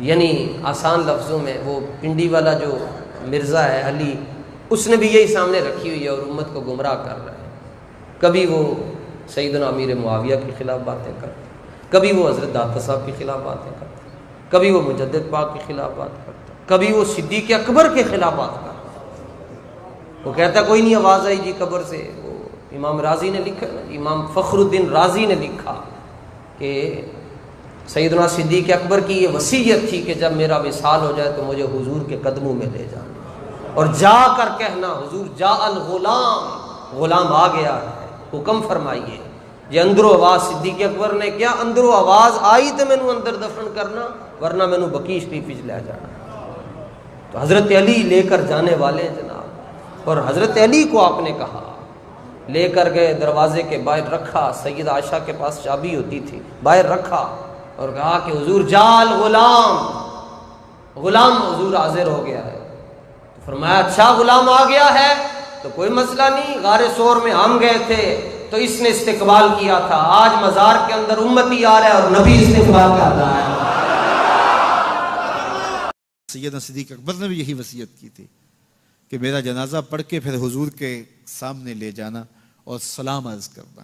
یعنی آسان لفظوں میں وہ پنڈی والا جو مرزا ہے علی، اس نے بھی یہی سامنے رکھی ہوئی ہے اور امت کو گمراہ کر رہا ہے۔ کبھی وہ سیدنا امیر معاویہ کے خلاف باتیں کرتا، کبھی وہ حضرت داتا صاحب کے خلاف باتیں کرتا، کبھی وہ مجدد پاک کے خلاف بات کرتا، کبھی وہ صدیق اکبر کے خلاف بات کرتا۔ وہ کہتا کوئی نہیں آواز آئی جی قبر سے۔ وہ امام رازی نے لکھا نا، امام فخر الدین رازی نے لکھا کہ سیدنا صدیق اکبر کی یہ وصیت تھی کہ جب میرا وصال ہو جائے تو مجھے حضور کے قدموں میں لے جانا اور جا کر کہنا حضور جاء الغلام، غلام آ گیا ہے، حکم فرمائیے۔ یہ اندرو آواز صدیق اکبر نے کیا، اندرو آواز آئی تو مینوں اندر دفن کرنا ورنہ مینوں بقیع شریف وچ لے جانا۔ تو حضرت علی لے کر جانے والے ہیں جناب، اور حضرت علی کو آپ نے کہا، لے کر گئے، دروازے کے باہر رکھا، سیدہ عائشہ کے پاس چابی ہوتی تھی، باہر رکھا اور کہا کہ حضور جاء الغلام، غلام حضور حاضر ہو گیا ہے۔ تو فرمایا اچھا غلام آ گیا ہے تو کوئی مسئلہ نہیں، غار ثور میں ہم گئے تھے تو اس نے استقبال کیا تھا، آج مزار کے اندر امتی آ رہا ہے اور نبی استقبال کر رہا ہے۔ سیدنا صدیق اکبر نے بھی یہی وصیت کی تھی کہ میرا جنازہ پڑھ کے پھر حضور کے سامنے لے جانا اور سلام عرض کرنا۔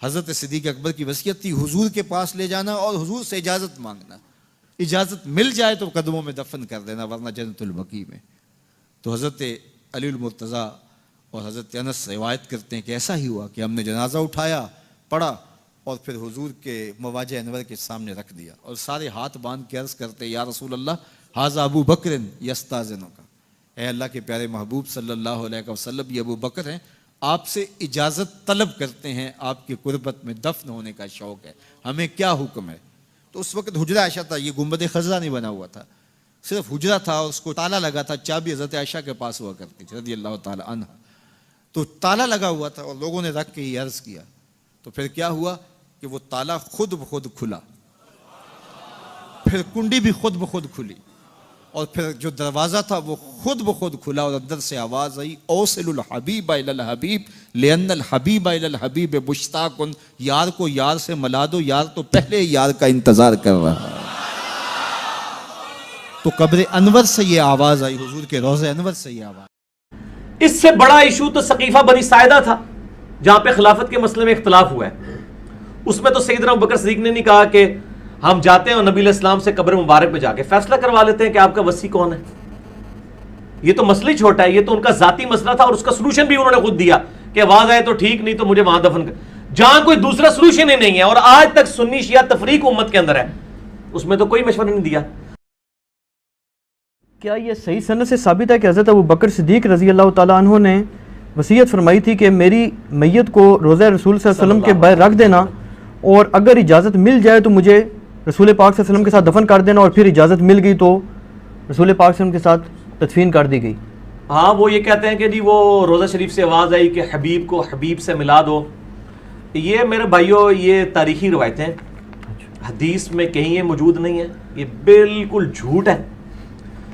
حضرت صدیق اکبر کی وصیت تھی حضور کے پاس لے جانا اور حضور سے اجازت مانگنا، اجازت مل جائے تو قدموں میں دفن کر دینا ورنہ جنت البقیع میں۔ تو حضرت علی المرتضیٰ اور حضرت انس روایت کرتے ہیں کہ ایسا ہی ہوا کہ ہم نے جنازہ اٹھایا، پڑھا اور پھر حضور کے مواجہ انور کے سامنے رکھ دیا اور سارے ہاتھ باندھ کے عرض کرتے یا رسول اللہ ھذا ابو بکر یستاذنک، اے اللہ کے پیارے محبوب صلی اللہ علیہ وسلم، یہ ابو بکر ہیں، آپ سے اجازت طلب کرتے ہیں، آپ کی قربت میں دفن ہونے کا شوق ہے، ہمیں کیا حکم ہے؟ تو اس وقت حجرہ عائشہ تھا، یہ گنبد خضرا نہیں بنا ہوا تھا، صرف حجرہ تھا، اس کو تالا لگا تھا، چابی حضرت عائشہ کے پاس ہوا کرتی تھی رضی اللہ تعالی عنہ، تو تالا لگا ہوا تھا اور لوگوں نے رکھ کے یہ عرض کیا۔ تو پھر کیا ہوا کہ وہ تالا خود بخود کھلا، پھر کنڈی بھی خود بخود کھلی، اور پھر جو دروازہ تھا وہ خود بخود کھلا اور اندر سے آواز آئی اوصل الحبیب الی الحبیب لان الحبیب الی الحبیب مشتاق، یار کو یار سے ملا دو، یار تو پہلے یار کا انتظار کر رہا ہے۔ تو قبر انور سے یہ آواز آئی، حضور کے روضہ انور سے یہ آواز۔ اس سے بڑا ایشو تو ثقیفہ بنی ساعدہ تھا جہاں پہ خلافت کے مسئلے میں اختلاف ہوا ہے۔ اس میں تو سیدنا ابوبکر صدیق نے نہیں کہا کہ ہم جاتے ہیں اور نبی علیہ السلام سے قبر مبارک میں جا کے فیصلہ کروا لیتے ہیں کہ آپ کا وصی کون ہے۔ یہ تو مسئلہ ہی چھوٹا ہے، یہ تو ان کا ذاتی مسئلہ تھا اور اس کا سلوشن بھی انہوں نے خود دیا کہ آواز آئے تو ٹھیک، نہیں تو مجھے وہاں دفن کر، جہاں کوئی دوسرا سلوشن ہی نہیں ہے اور آج تک سنی شیعہ تفریق امت کے اندر ہے، اس میں تو کوئی مشورہ نہیں دیا۔ کیا یہ صحیح سند سے ثابت ہے کہ حضرت ابوبکر صدیق رضی اللہ تعالیٰ عنہ نے وصیت فرمائی تھی کہ میری میت کو روضہ رسول صلی اللہ علیہ وسلم کے باہر رکھ دینا اور اگر اجازت مل جائے تو مجھے رسول پاک صلی اللہ علیہ وسلم کے ساتھ دفن کر دینا، اور پھر اجازت مل گئی تو رسول پاک صلی اللہ علیہ وسلم کے ساتھ تدفین کر دی گئی؟ ہاں، وہ یہ کہتے ہیں کہ جی وہ روضہ شریف سے آواز آئی کہ حبیب کو حبیب سے ملا دو۔ یہ میرے بھائیوں یہ تاریخی روایتیں ہیں، حدیث میں کہیں یہ موجود نہیں ہے، یہ بالکل جھوٹ ہے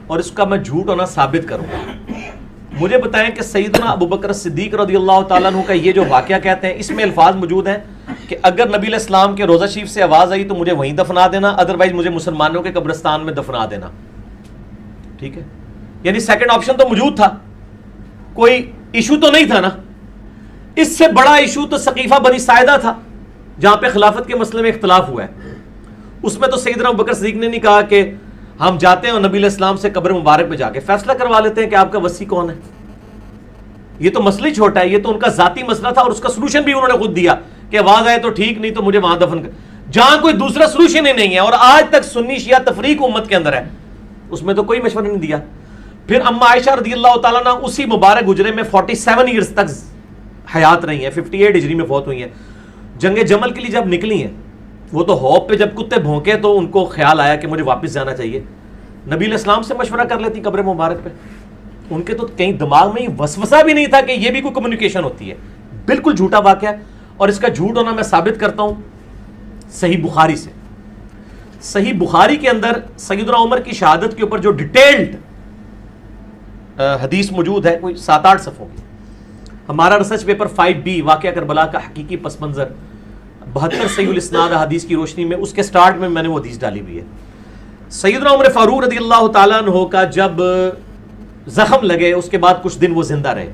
اور اس کا میں جھوٹ ہونا ثابت کروں گا۔ مجھے بتائیں کہ سیدنا ابوبکر صدیق رضی اللہ تعالیٰ عنہ کا یہ جو واقعہ کہتے ہیں اس میں الفاظ موجود ہیں کہ اگر نبی علیہ السلام کے روضہ شریف سے آواز آئی تو مجھے وہیں دفنا دینا، ادروائز مجھے مسلمانوں کے قبرستان میں دفنا دینا، ٹھیک ہے؟ یعنی سیکنڈ آپشن تو موجود تھا، کوئی ایشو تو نہیں تھا نا۔ اس سے بڑا ایشو تو ثقیفہ بنی ساعدہ تھا جہاں پہ خلافت کے مسئلے میں اختلاف ہوا ہے۔ اس میں تو سیدنا ابوبکر صدیق نے نہیں کہا کہ ہم جاتے ہیں اور نبی علیہ السلام سے قبر مبارک میں جا کے فیصلہ کروا لیتے ہیں کہ آپ کا وصی کون ہے۔ یہ تو مسئلہ ہی چھوٹا ہے، یہ تو ان کا ذاتی مسئلہ تھا اور اس کا سلوشن بھی انہوں نے خود دیا کہ آواز آئے تو ٹھیک، نہیں تو مجھے وہاں دفن کر، جہاں کوئی دوسرا سلوشن ہی نہیں ہے اور آج تک سنی شیعہ تفریق امت کے اندر ہے، اس میں تو کوئی مشورہ نہیں دیا۔ پھر اما عائشہ رضی اللہ تعالیٰ عنہ اسی مبارک حجرے میں 47 ایئرز تک حیات رہی ہیں، 58 ہجری میں فوت ہوئی ہیں۔ جنگ جمل کے لیے جب نکلی ہیں، وہ تو ہوپ پہ جب کتے بھونکے تو ان کو خیال آیا کہ مجھے واپس جانا چاہیے، نبی علیہ السلام سے مشورہ کر لیتی قبر مبارک پہ۔ ان کے تو کہیں دماغ میں وسوسہ بھی نہیں تھا کہ یہ بھی کوئی کمیونیکیشن ہوتی ہے۔ بالکل جھوٹا واقعہ ہے اور اس کا جھوٹ ہونا میں ثابت کرتا ہوں صحیح بخاری سے۔ صحیح بخاری کے اندر سیدنا عمر کی شہادت کے اوپر جو ڈیٹیلڈ حدیث موجود ہے، کوئی 7-8 صفحوں کی۔ ہمارا ریسرچ پیپر 5B واقعہ کربلا کا حقیقی پس منظر 72 صحیح الاسناد حدیث کی روشنی میں، اس کے سٹارٹ میں نے وہ حدیث ڈالی ہوئی ہے۔ سیدنا عمر فاروق رضی اللہ تعالیٰ عنہ کا جب زخم لگے اس کے بعد کچھ دن وہ زندہ رہے.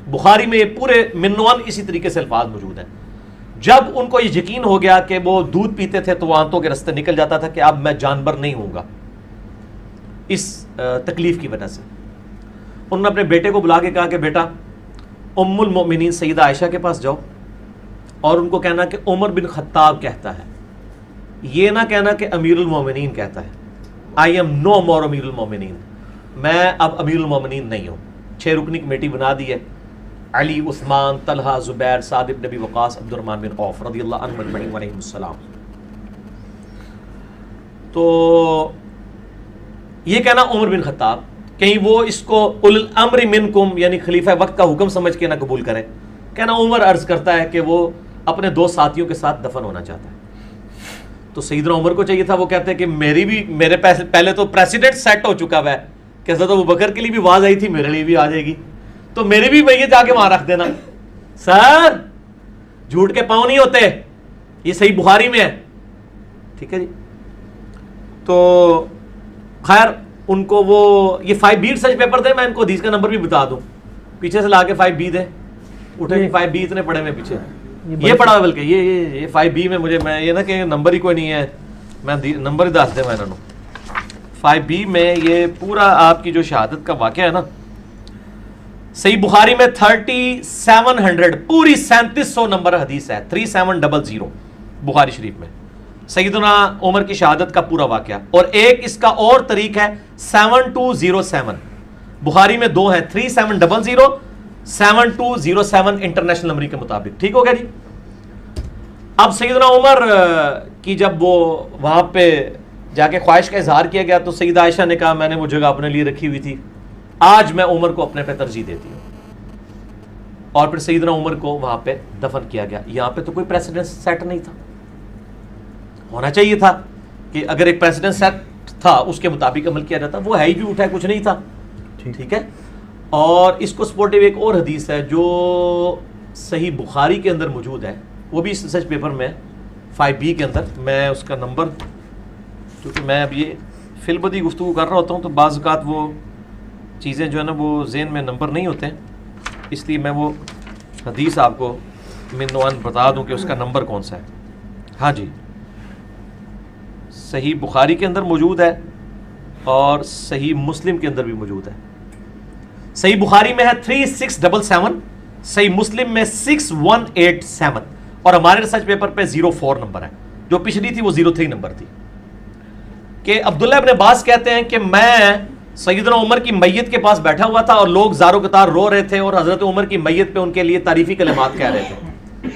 بخاری میں پورے منوان اسی طریقے سے الفاظ موجود ہیں. جب ان کو یہ یقین ہو گیا کہ وہ دودھ پیتے تھے تو وہ آنتوں کے رستے نکل جاتا تھا کہ اب میں جانور نہیں ہوں گا اس تکلیف کی وجہ سے, انہوں نے اپنے بیٹے کو بلا کے کہا کہ بیٹا ام المؤمنین سیدہ عائشہ کے پاس جاؤ اور ان کو کہنا کہ عمر بن خطاب کہتا ہے, یہ نہ کہنا کہ امیر المومنین کہتا ہے. آئی ایم نو مور امیر المومنین, میں اب امیر المومنین نہیں ہوں. 6 رکنی کمیٹی بنا دی ہے, علی, عثمان, طلحہ, زبیر, سعد بن ابی وقاص, عبد الرحمن بن عوف رضی اللہ عنہ اجمعین علیہم السلام. تو یہ کہنا عمر بن خطاب, کہیں وہ اس کو اول الامر منکم یعنی خلیفہ وقت کا حکم سمجھ کے نہ قبول کرے. کہنا عمر عرض کرتا ہے کہ وہ اپنے 2 ساتھیوں کے ساتھ دفن ہونا چاہتا ہے. تو سیدنا عمر کو چاہیے تھا, وہ کہتے ہیں کہ میرے پہلے تو پریسیڈنٹ سیٹ ہو چکا ہے کہ حضرت ابوبکر کے لیے بھی آواز آئی تھی, میرے لیے بھی آ جائے گی, تو میری بھی میت جا کے وہاں رکھ دینا. سر جھوٹ کے پاؤں نہیں ہوتے, یہ صحیح بخاری میں ہے. ٹھیک ہے جی. تو خیر ان کو وہ یہ 5B ریسرچ پیپر تھے, میں ان کو حدیث کا نمبر بھی بتا دوں, پیچھے سے لا کے 5B دے اٹھے. 5B اتنے پڑے میں پیچھے یہ پڑا, بلکہ یہ 5B میں مجھے میں یہ نہ کہ نمبر ہی کوئی نہیں ہے, میں نمبر ہی دس دے میں انہوں. 5B میں یہ پورا آپ کی جو شہادت کا واقعہ ہے نا, صحیح بخاری میں 3700 پوری 3700 نمبر حدیث ہے, 3700 بخاری شریف میں سیدنا عمر کی شہادت کا پورا واقعہ. اور ایک اس کا اور طریق ہے 7207, بخاری میں 2 ہیں, 3700 7207 انٹرنیشنل نمبر کے مطابق. ٹھیک ہو گیا جی. اب سیدنا عمر کی جب وہ وہاں پہ جا کے خواہش کا اظہار کیا گیا تو سیدہ عائشہ نے کہا میں نے وہ جگہ اپنے لیے رکھی ہوئی تھی, آج میں عمر کو اپنے پہ ترجیح دیتی ہوں. اور پھر سیدنا عمر کو وہاں پہ دفن کیا گیا. یہاں پہ تو کوئی پریسیڈنٹ سیٹ نہیں تھا, ہونا چاہیے تھا کہ اگر ایک پریسیڈنٹ سیٹ تھا اس کے مطابق عمل کیا جاتا, وہ ہے ہی بھی اٹھا, کچھ نہیں تھا. ٹھیک ہے. اور اس کو سپورٹیو ایک اور حدیث ہے جو صحیح بخاری کے اندر موجود ہے, وہ بھی اس ریسرچ پیپر میں 5B کے اندر. میں اس کا نمبر, کیونکہ میں اب یہ فی البدی گفتگو کر رہا ہوتا ہوں تو بعض اوقات وہ چیزیں جو ہے نا وہ ذہن میں نمبر نہیں ہوتے ہیں, اس لیے میں وہ حدیث آپ کو من نوان بتا دوں کہ اس کا نمبر کون سا ہے. ہاں جی, صحیح بخاری کے اندر موجود ہے اور صحیح مسلم کے اندر بھی موجود ہے. صحیح بخاری میں ہے 3677, صحیح مسلم میں 6187, اور ہمارے ریسرچ پیپر پہ 04 نمبر ہے, جو پچھلی تھی وہ 03 نمبر تھی. کہ عبداللہ ابن عباس کہتے ہیں کہ میں سیدنا عمر کی میت کے پاس بیٹھا ہوا تھا اور لوگ زارو قطار رو رہے تھے اور حضرت عمر کی میت پہ ان کے لیے تعریفی کلمات کہہ رہے تھے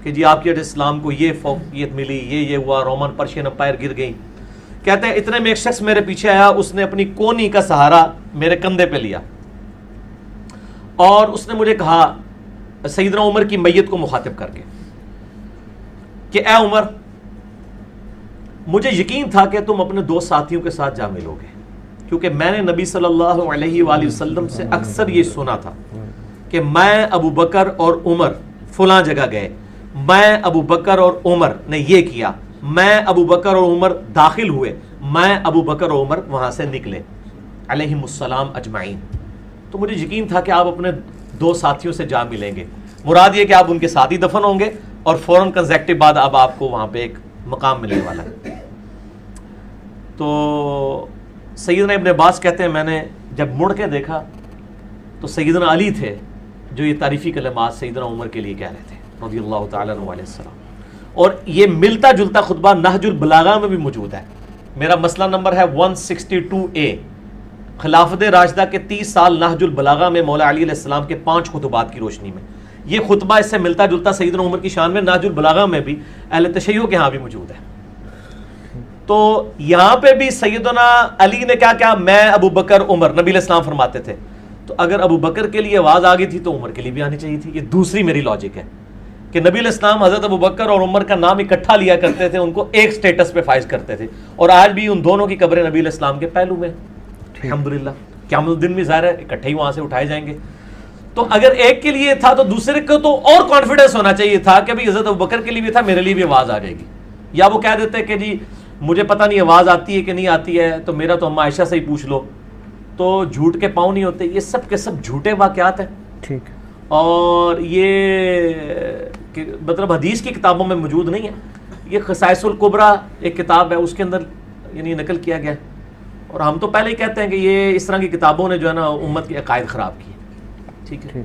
کہ جی آپ کے اسلام کو یہ فوقیت ملی, یہ ہوا, رومن پرشین امپائر گر گئی. کہتے ہیں اتنے میں ایک شخص میرے پیچھے آیا, اس نے اپنی کونی کا سہارا میرے کندھے پہ لیا اور اس نے مجھے کہا سیدنا عمر کی میت کو مخاطب کر کے کہ اے عمر, مجھے یقین تھا کہ تم اپنے 2 ساتھیوں کے ساتھ جا ملو گے, کیونکہ میں نے نبی صلی اللہ علیہ وآلہ وسلم سے اکثر یہ سنا تھا کہ میں ابو بکر اور عمر فلاں جگہ گئے, میں ابو بکر اور عمر نے یہ کیا, میں ابو بکر اور عمر داخل ہوئے, میں ابو بکر اور عمر وہاں سے نکلے علیہم السلام اجمعین. تو مجھے یقین تھا کہ آپ اپنے 2 ساتھیوں سے جا ملیں گے, مراد یہ کہ آپ ان کے ساتھ ہی دفن ہوں گے اور فوراً کنزیکٹو بعد اب آپ کو وہاں پہ ایک مقام ملنے والا ہے. تو سیدنا ابن عباس کہتے ہیں میں نے جب مڑ کے دیکھا تو سیدنا علی تھے جو یہ تعریفی کلمات سیدنا عمر کے لیے کہہ رہے تھے رضی اللہ تعالیٰ عنہ علیہ السلام. اور یہ ملتا جلتا خطبہ نہج البلاغہ میں بھی موجود ہے. میرا مسئلہ نمبر ہے 162A, خلافت راشدہ کے 30 سال نہج البلاغہ میں مولا علی علیہ السلام کے 5 خطبات کی روشنی میں. یہ خطبہ اس سے ملتا جلتا سیدنا عمر کی شان میں نہج البلاغہ میں بھی اہل تشیع کے ہاں بھی موجود ہے. تو یہاں پہ بھی سیدنا علی نے کیا کہا, میں ابو بکر عمر, نبی علیہ السلام فرماتے تھے. تو اگر ابو بکر کے لیے آواز آ گئی تھی تو عمر کے لیے بھی آنی چاہیے تھی. یہ دوسری میری لاجک ہے کہ نبی علیہ السلام حضرت ابو بکر اور عمر کا نام اکٹھا لیا کرتے تھے, ان کو ایک سٹیٹس پہ فائز کرتے تھے, اور آج بھی ان دونوں کی قبریں نبی علیہ السلام کے پہلو میں الحمدللہ. قیامت الدین بھی ظاہر ہے اکٹھے ہی وہاں سے اٹھائے جائیں گے. تو اگر ایک کے لیے تھا تو دوسرے کو تو اور کانفیڈنس ہونا چاہیے تھا کہ بھی حضرت ابو بکر کے لیے بھی تھا, میرے لیے بھی آواز آ جائے گی. یا وہ کہہ دیتے کہ جی مجھے پتہ نہیں آواز آتی ہے کہ نہیں آتی ہے، تو میرا تو اما عائشہ سے ہی پوچھ لو، تو جھوٹ کے پاؤں نہیں ہوتے. یہ سب کے سب جھوٹے واقعات ہیں. ٹھیک. اور یہ مطلب حدیث کی کتابوں میں موجود نہیں ہے. یہ خصائص الکبریٰ ایک کتاب ہے، اس کے اندر یعنی نقل کیا گیا ہے. اور ہم تو پہلے ہی کہتے ہیں کہ یہ اس طرح کی کتابوں نے جو ہے نا امت کے عقائد خراب کیے. ٹھیک ہے.